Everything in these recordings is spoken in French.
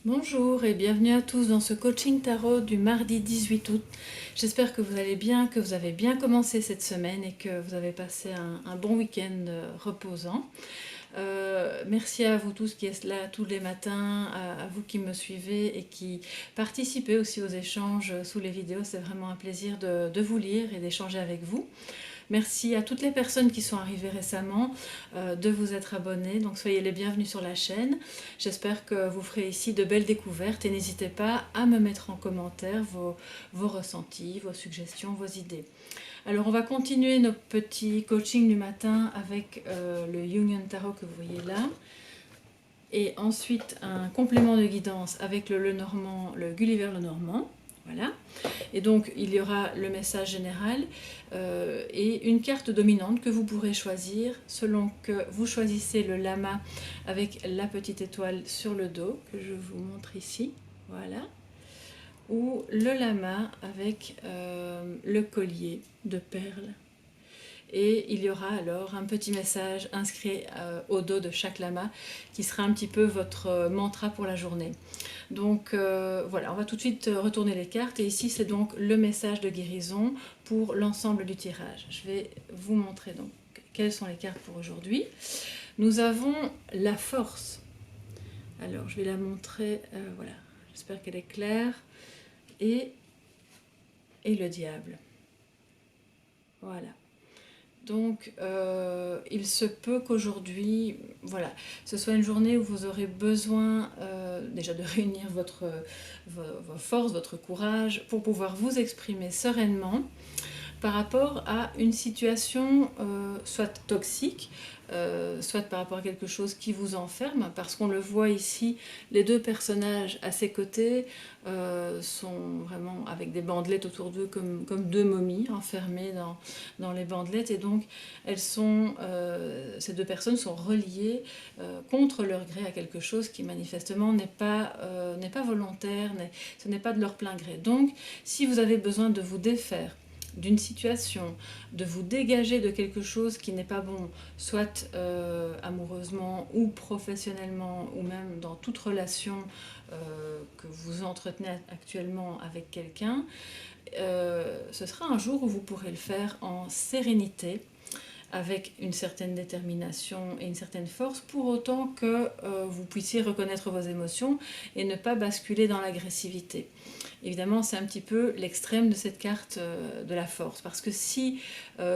Bonjour et bienvenue à tous dans ce coaching tarot du mardi 18 août. J'espère que vous allez bien, que vous avez bien commencé cette semaine et que vous avez passé un bon week-end reposant. Merci à vous tous qui êtes là tous les matins, à vous qui me suivez et qui participez aussi aux échanges sous les vidéos. C'est vraiment un plaisir de vous lire et d'échanger avec vous. Merci à toutes les personnes qui sont arrivées récemment de vous être abonnés. Donc soyez les bienvenus sur la chaîne. J'espère que vous ferez ici de belles découvertes et n'hésitez pas à me mettre en commentaire vos ressentis, vos suggestions, vos idées. Alors on va continuer nos petits coachings du matin avec le Jungian Tarot que vous voyez là. Et ensuite un complément de guidance avec le Lenormand, le Gulliver Lenormand. Voilà. Et donc il y aura le message général et une carte dominante que vous pourrez choisir selon que vous choisissez le lama avec la petite étoile sur le dos que je vous montre ici. Voilà. Ou le lama avec le collier de perles. Et il y aura alors un petit message inscrit au dos de chaque lama qui sera un petit peu votre mantra pour la journée. Donc voilà, on va tout de suite retourner les cartes et ici c'est donc le message de guérison pour l'ensemble du tirage. Je vais vous montrer donc quelles sont les cartes pour aujourd'hui. Nous avons la force. Alors je vais la montrer, voilà, j'espère qu'elle est claire. Et le diable. Voilà. Donc, il se peut qu'aujourd'hui, voilà, ce soit une journée où vous aurez besoin déjà de réunir vos forces, votre courage pour pouvoir vous exprimer sereinement par rapport à une situation soit toxique, soit par rapport à quelque chose qui vous enferme, parce qu'on le voit ici, les deux personnages à ses côtés sont vraiment avec des bandelettes autour d'eux comme deux momies enfermées dans les bandelettes, et donc ces deux personnes sont reliées contre leur gré à quelque chose qui manifestement n'est pas volontaire, ce n'est pas de leur plein gré. Donc si vous avez besoin de vous défaire d'une situation, de vous dégager de quelque chose qui n'est pas bon, soit amoureusement ou professionnellement, ou même dans toute relation que vous entretenez actuellement avec quelqu'un, ce sera un jour où vous pourrez le faire en sérénité, avec une certaine détermination et une certaine force, pour autant que vous puissiez reconnaître vos émotions et ne pas basculer dans l'agressivité. Évidemment, c'est un petit peu l'extrême de cette carte de la force, parce que si,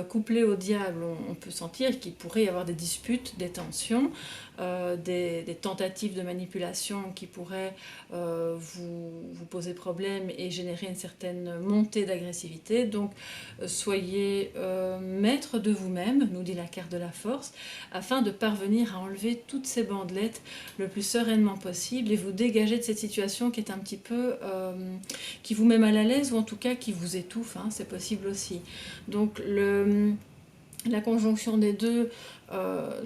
couplé au diable, on peut sentir qu'il pourrait y avoir des disputes, des tensions, des tentatives de manipulation qui pourraient vous poser problème et générer une certaine montée d'agressivité. Donc soyez maître de vous-même, nous dit la carte de la force, afin de parvenir à enlever toutes ces bandelettes le plus sereinement possible et vous dégager de cette situation qui est un petit peu qui vous met mal à l'aise, ou en tout cas qui vous étouffe, hein, c'est possible aussi. Donc la conjonction des deux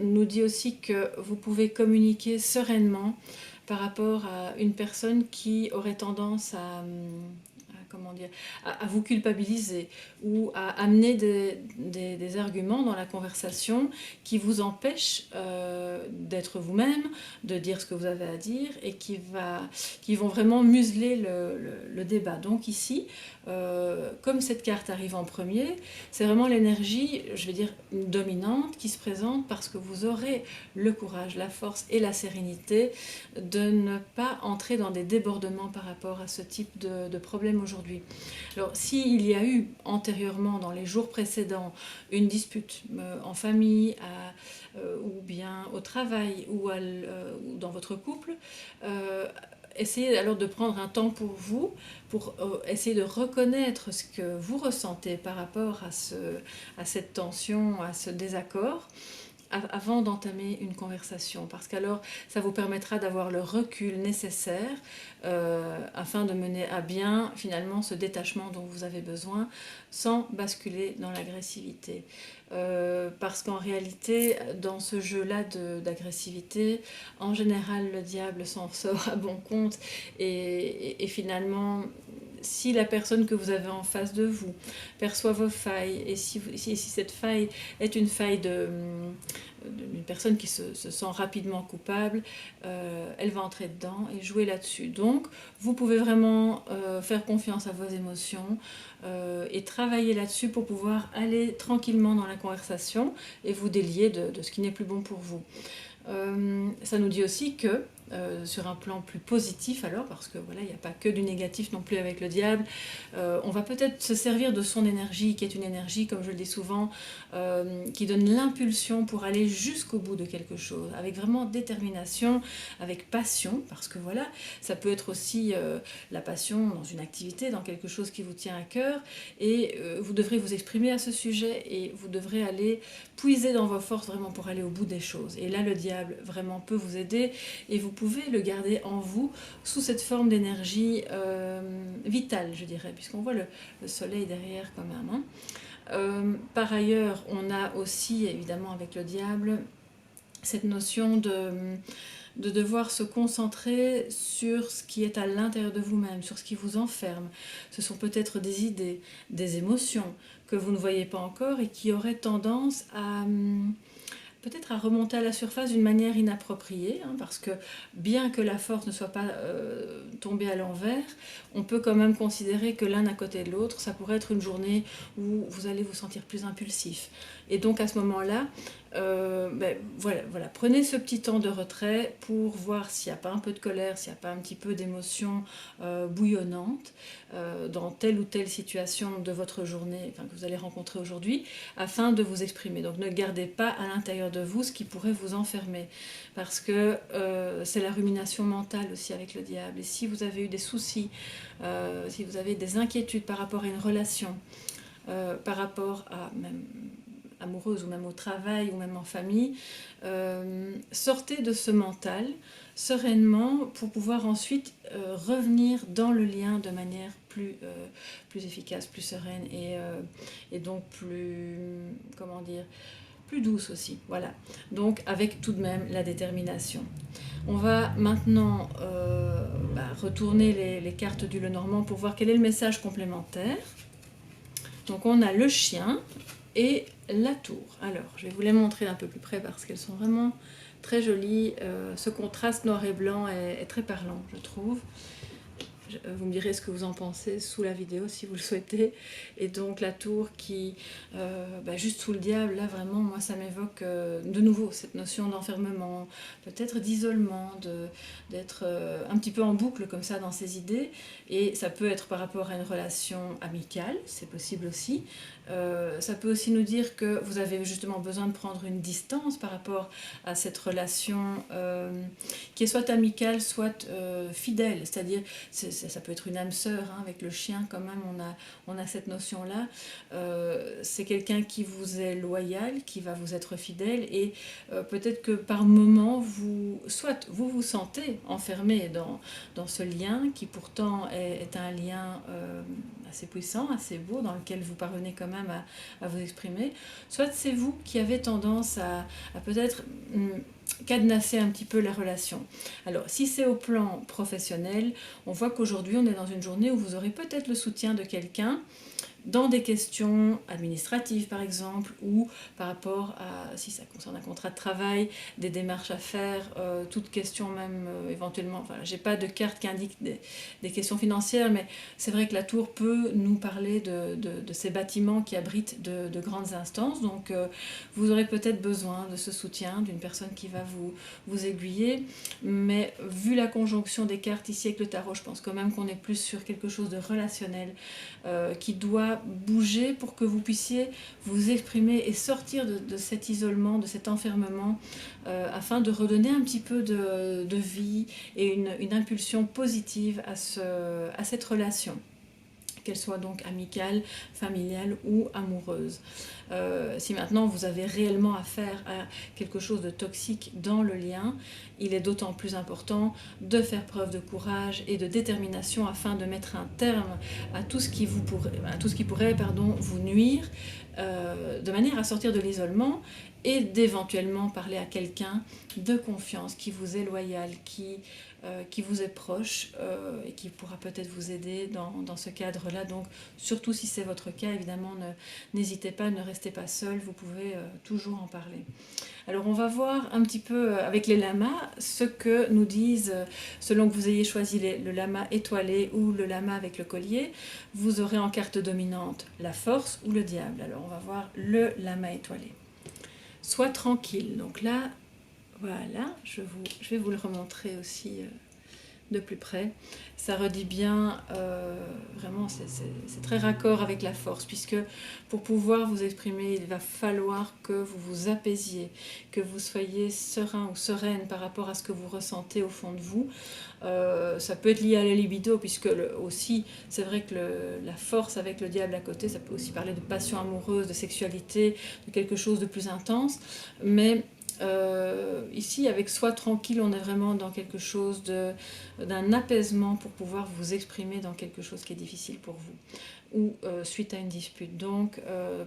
nous dit aussi que vous pouvez communiquer sereinement par rapport à une personne qui aurait tendance comment dire, à vous culpabiliser ou à amener des arguments dans la conversation qui vous empêchent d'être vous-même, de dire ce que vous avez à dire, et qui vont vraiment museler le débat. Donc ici, comme cette carte arrive en premier, c'est vraiment l'énergie, je vais dire, dominante qui se présente, parce que vous aurez le courage, la force et la sérénité de ne pas entrer dans des débordements par rapport à ce type de problème aujourd'hui. Alors, s'il y a eu antérieurement, dans les jours précédents, une dispute en famille, ou bien au travail, ou dans votre couple, essayez alors de prendre un temps pour vous, pour essayer de reconnaître ce que vous ressentez par rapport à cette tension, à ce désaccord, avant d'entamer une conversation, parce qu'alors ça vous permettra d'avoir le recul nécessaire afin de mener à bien finalement ce détachement dont vous avez besoin, sans basculer dans l'agressivité. Parce qu'en réalité, dans ce jeu-là d'agressivité, en général le diable s'en sort à bon compte, et finalement si la personne que vous avez en face de vous perçoit vos failles, et si cette faille est une faille d'une personne qui se sent rapidement coupable, elle va entrer dedans et jouer là-dessus. Donc, vous pouvez vraiment faire confiance à vos émotions et travailler là-dessus pour pouvoir aller tranquillement dans la conversation et vous délier de ce qui n'est plus bon pour vous. Ça nous dit aussi que, sur un plan plus positif alors, parce que voilà, il n'y a pas que du négatif non plus avec le diable, on va peut-être se servir de son énergie, qui est une énergie, comme je le dis souvent, qui donne l'impulsion pour aller jusqu'au bout de quelque chose, avec vraiment détermination, avec passion, parce que voilà, ça peut être aussi la passion dans une activité, dans quelque chose qui vous tient à cœur, et vous devrez vous exprimer à ce sujet, et vous devrez aller puiser dans vos forces vraiment pour aller au bout des choses. Et là, le diable vraiment peut vous aider, et vous pouvez le garder en vous sous cette forme d'énergie vitale, je dirais, puisqu'on voit le soleil derrière quand même, hein. Par ailleurs, on a aussi, évidemment, avec le diable, cette notion de devoir se concentrer sur ce qui est à l'intérieur de vous-même, sur ce qui vous enferme. Ce sont peut-être des idées, des émotions que vous ne voyez pas encore et qui auraient tendance à peut-être à remonter à la surface d'une manière inappropriée, hein, parce que bien que la force ne soit pas tombée à l'envers, on peut quand même considérer que l'un à côté de l'autre, ça pourrait être une journée où vous allez vous sentir plus impulsif. Et donc à ce moment-là, voilà, prenez ce petit temps de retrait pour voir s'il n'y a pas un peu de colère, s'il n'y a pas un petit peu d'émotion bouillonnante dans telle ou telle situation de votre journée, que vous allez rencontrer aujourd'hui, afin de vous exprimer. Donc ne gardez pas à l'intérieur de vous ce qui pourrait vous enfermer, parce que c'est la rumination mentale aussi avec le diable. Et si vous avez eu des soucis, si vous avez des inquiétudes par rapport à une relation, par rapport à même amoureuse ou même au travail ou même en famille, sortez de ce mental sereinement pour pouvoir ensuite revenir dans le lien de manière plus efficace, plus sereine et donc plus, comment dire, plus douce aussi. Voilà. Donc avec tout de même la détermination. On va maintenant retourner les cartes du Lenormand pour voir quel est le message complémentaire. Donc on a le chien et la tour. Alors, je vais vous les montrer un peu plus près parce qu'elles sont vraiment très jolies. Ce contraste noir et blanc est très parlant, je trouve. Vous me direz ce que vous en pensez sous la vidéo si vous le souhaitez. Et donc la tour qui, juste sous le diable, là vraiment, moi ça m'évoque de nouveau cette notion d'enfermement, peut-être d'isolement, d'être un petit peu en boucle comme ça dans ses idées. Et ça peut être par rapport à une relation amicale, c'est possible aussi. Ça peut aussi nous dire que vous avez justement besoin de prendre une distance par rapport à cette relation qui est soit amicale, soit fidèle, c'est-à-dire ça peut être une âme sœur, hein, avec le chien quand même on a cette notion-là. C'est quelqu'un qui vous est loyal, qui va vous être fidèle et peut-être que par moment vous vous sentez enfermé dans ce lien qui pourtant est un lien assez puissant, assez beau, dans lequel vous parvenez quand même à vous exprimer, soit c'est vous qui avez tendance à peut-être cadenasser un petit peu la relation. Alors, si c'est au plan professionnel, on voit qu'aujourd'hui, on est dans une journée où vous aurez peut-être le soutien de quelqu'un dans des questions administratives par exemple, ou par rapport à, si ça concerne un contrat de travail, des démarches à faire, toute question même éventuellement, enfin j'ai pas de carte qui indique des questions financières, mais c'est vrai que la tour peut nous parler de ces bâtiments qui abritent de grandes instances, donc vous aurez peut-être besoin de ce soutien, d'une personne qui va vous aiguiller, mais vu la conjonction des cartes ici avec le tarot, je pense quand même qu'on est plus sur quelque chose de relationnel, qui doit bouger pour que vous puissiez vous exprimer et sortir de cet isolement, de cet enfermement, afin de redonner un petit peu de vie et une impulsion positive à cette relation, qu'elle soit donc amicale, familiale ou amoureuse. Si maintenant vous avez réellement affaire à quelque chose de toxique dans le lien, il est d'autant plus important de faire preuve de courage et de détermination afin de mettre un terme à tout ce qui pourrait vous nuire de manière à sortir de l'isolement et d'éventuellement parler à quelqu'un de confiance qui vous est loyal, qui vous est proche et qui pourra peut-être vous aider dans ce cadre-là. Donc surtout si c'est votre cas, évidemment, n'hésitez pas, ne restez pas seul, vous pouvez toujours en parler. Alors on va voir un petit peu avec les lamas ce que nous disent, selon que vous ayez choisi le lama étoilé ou le lama avec le collier, vous aurez en carte dominante la force ou le diable. Alors on va voir le lama étoilé. Sois tranquille, donc là, voilà, je vais vous le remontrer aussi de plus près. Ça redit bien, vraiment c'est très raccord avec la force, puisque pour pouvoir vous exprimer, il va falloir que vous vous apaisiez, que vous soyez serein ou sereine par rapport à ce que vous ressentez au fond de vous. Ça peut être lié à la libido, puisque aussi, c'est vrai que la force avec le diable à côté, ça peut aussi parler de passion amoureuse, de sexualité, de quelque chose de plus intense, mais ici, avec Sois tranquille, on est vraiment dans quelque chose d'un apaisement pour pouvoir vous exprimer dans quelque chose qui est difficile pour vous ou suite à une dispute. Donc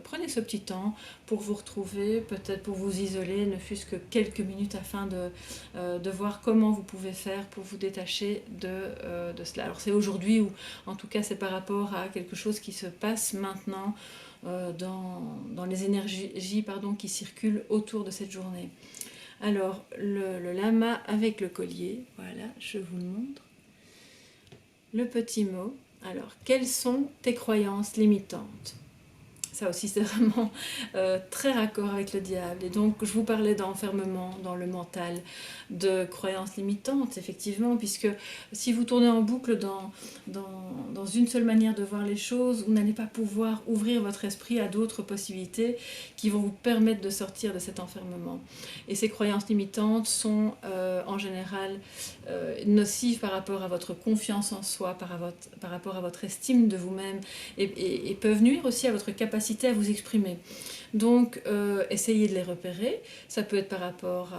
prenez ce petit temps pour vous retrouver, peut-être pour vous isoler, ne fût-ce que quelques minutes afin de voir comment vous pouvez faire pour vous détacher de cela. Alors c'est aujourd'hui ou en tout cas c'est par rapport à quelque chose qui se passe maintenant dans les énergies qui circulent autour de cette journée. Alors, le lama avec le collier, voilà, je vous le montre. Le petit mot. Alors, quelles sont tes croyances limitantes ? Ça aussi, c'est vraiment très raccord avec le diable. Et donc, je vous parlais d'enfermement dans le mental, de croyances limitantes, effectivement, puisque si vous tournez en boucle dans une seule manière de voir les choses, vous n'allez pas pouvoir ouvrir votre esprit à d'autres possibilités qui vont vous permettre de sortir de cet enfermement. Et ces croyances limitantes sont en général nocives par rapport à votre confiance en soi, par rapport à votre estime de vous-même, et peuvent nuire aussi à votre capacité à vous exprimer. Donc essayez de les repérer. Ça peut être par rapport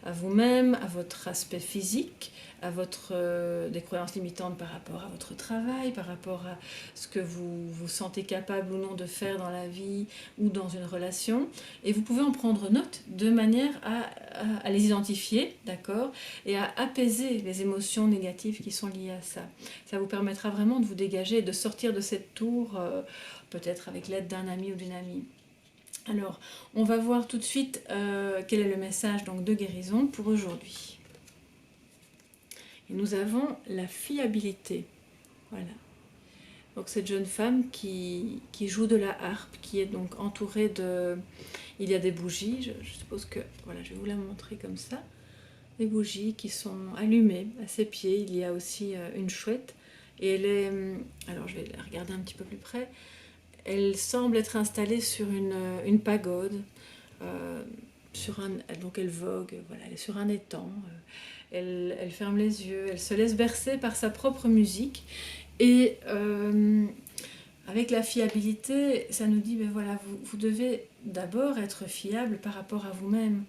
à vous-même, à votre aspect physique, à des croyances limitantes par rapport à votre travail, par rapport à ce que vous vous sentez capable ou non de faire dans la vie ou dans une relation. Et vous pouvez en prendre note de manière à les identifier, d'accord, et à apaiser les émotions négatives qui sont liées à ça. Ça vous permettra vraiment de vous dégager et de sortir de cette tour, peut-être avec l'aide d'un ami ou d'une amie. Alors, on va voir tout de suite quel est le message donc, de guérison pour aujourd'hui. Et nous avons la fiabilité. Voilà. Donc cette jeune femme qui joue de la harpe, qui est donc entourée de... Il y a des bougies, je suppose que... Voilà, je vais vous la montrer comme ça. Des bougies qui sont allumées à ses pieds. Il y a aussi une chouette. Et elle est... Alors, je vais la regarder un petit peu plus près. Elle semble être installée sur une pagode, donc elle vogue, voilà, elle est sur un étang, elle ferme les yeux, elle se laisse bercer par sa propre musique, et avec la fiabilité, ça nous dit, ben voilà, vous devez d'abord être fiable par rapport à vous-même,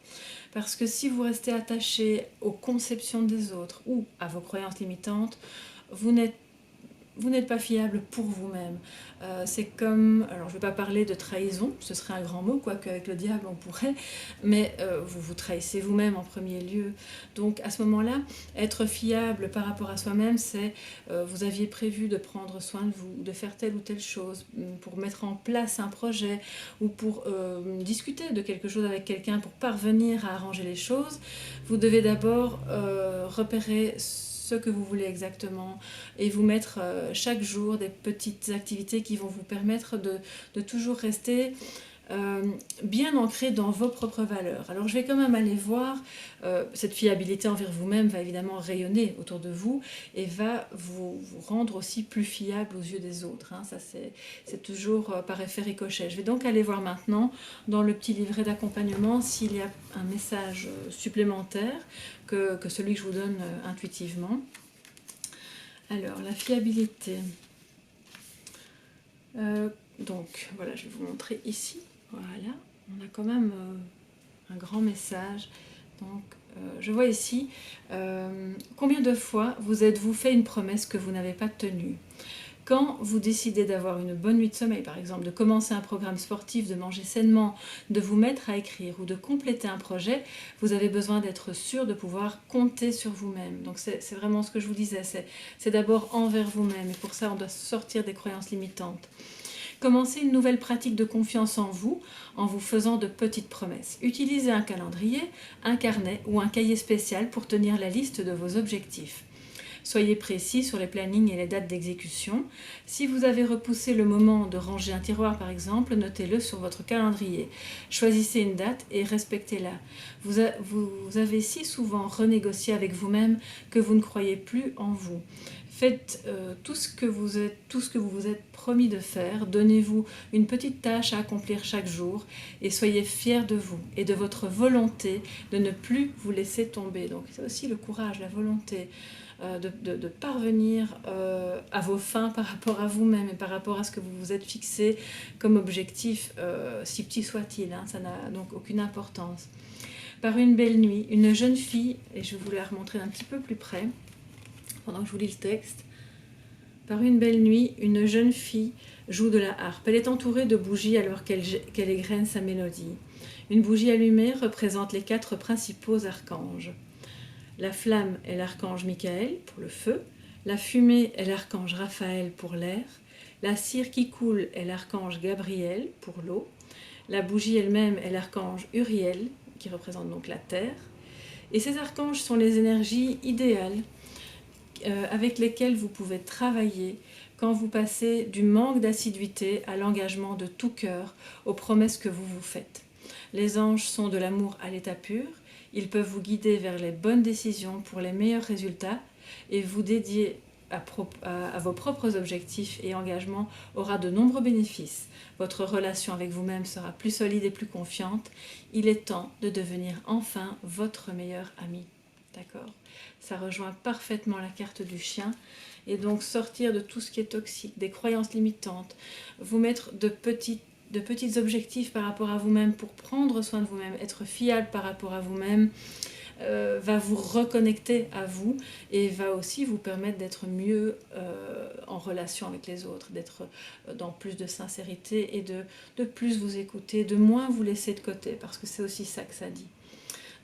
parce que si vous restez attaché aux conceptions des autres ou à vos croyances limitantes, vous n'êtes pas fiable pour vous-même. C'est comme, alors je ne vais pas parler de trahison, ce serait un grand mot, quoique avec le diable on pourrait, mais vous vous trahissez vous-même en premier lieu. Donc à ce moment-là, être fiable par rapport à soi-même, c'est vous aviez prévu de prendre soin de vous, de faire telle ou telle chose, pour mettre en place un projet, ou pour discuter de quelque chose avec quelqu'un, pour parvenir à arranger les choses. Vous devez d'abord repérer ce que vous voulez exactement et vous mettre chaque jour des petites activités qui vont vous permettre de toujours rester bien ancré dans vos propres valeurs. Alors je vais quand même aller voir, cette fiabilité envers vous-même va évidemment rayonner autour de vous et va vous rendre aussi plus fiable aux yeux des autres, hein. Ça c'est toujours par effet ricochet. Je vais donc aller voir maintenant dans le petit livret d'accompagnement s'il y a un message supplémentaire que celui que je vous donne intuitivement. Alors la fiabilité, donc voilà, je vais vous montrer ici. Voilà, on a quand même un grand message. Donc, je vois ici, combien de fois vous êtes-vous fait une promesse que vous n'avez pas tenue? Quand vous décidez d'avoir une bonne nuit de sommeil, par exemple, de commencer un programme sportif, de manger sainement, de vous mettre à écrire ou de compléter un projet, vous avez besoin d'être sûr de pouvoir compter sur vous-même. Donc c'est vraiment ce que je vous disais, c'est d'abord envers vous-même, et pour ça on doit sortir des croyances limitantes. Commencez une nouvelle pratique de confiance en vous faisant de petites promesses. Utilisez un calendrier, un carnet ou un cahier spécial pour tenir la liste de vos objectifs. Soyez précis sur les plannings et les dates d'exécution. Si vous avez repoussé le moment de ranger un tiroir par exemple, notez-le sur votre calendrier. Choisissez une date et respectez-la. Vous avez si souvent renégocié avec vous-même que vous ne croyez plus en vous. Faites tout ce que vous vous êtes promis de faire. Donnez-vous une petite tâche à accomplir chaque jour et soyez fiers de vous et de votre volonté de ne plus vous laisser tomber. Donc c'est aussi le courage, la volonté de parvenir à vos fins par rapport à vous-même et par rapport à ce que vous vous êtes fixé comme objectif, si petit soit-il, hein, ça n'a donc aucune importance. Par une belle nuit, une jeune fille, et je vais vous la remontrer un petit peu plus près, pendant que je vous lis le texte. Par une belle nuit, une jeune fille joue de la harpe. Elle est entourée de bougies alors qu'elle égrène sa mélodie. Une bougie allumée représente les 4 principaux archanges. La flamme est l'archange Michael pour le feu, la fumée est l'archange Raphaël pour l'air, la cire qui coule est l'archange Gabriel pour l'eau, la bougie elle-même est l'archange Uriel qui représente donc la terre. Et ces archanges sont les énergies idéales avec lesquelles vous pouvez travailler quand vous passez du manque d'assiduité à l'engagement de tout cœur aux promesses que vous vous faites. Les anges sont de l'amour à l'état pur, ils peuvent vous guider vers les bonnes décisions pour les meilleurs résultats et vous dédier à vos propres objectifs et engagements aura de nombreux bénéfices. Votre relation avec vous-même sera plus solide et plus confiante. Il est temps de devenir enfin votre meilleur ami. D'accord ? Ça rejoint parfaitement la carte du chien. Et donc sortir de tout ce qui est toxique, des croyances limitantes, vous mettre de petits objectifs par rapport à vous-même pour prendre soin de vous-même, être fiable par rapport à vous-même, va vous reconnecter à vous et va aussi vous permettre d'être mieux en relation avec les autres, d'être dans plus de sincérité et de plus vous écouter, de moins vous laisser de côté, parce que c'est aussi ça que ça dit.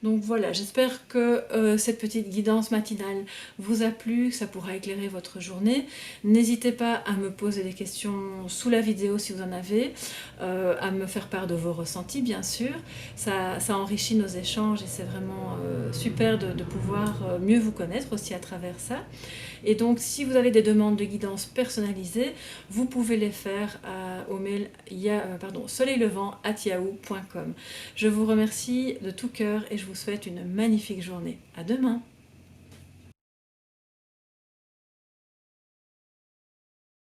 Donc voilà, j'espère que cette petite guidance matinale vous a plu, que ça pourra éclairer votre journée. N'hésitez pas à me poser des questions sous la vidéo si vous en avez, à me faire part de vos ressentis bien sûr. Ça enrichit nos échanges et c'est vraiment super de pouvoir mieux vous connaître aussi à travers ça. Et donc si vous avez des demandes de guidance personnalisées, vous pouvez les faire au mail soleillevent@yahoo.com. Je vous remercie de tout cœur et je vous souhaite une magnifique journée. À demain!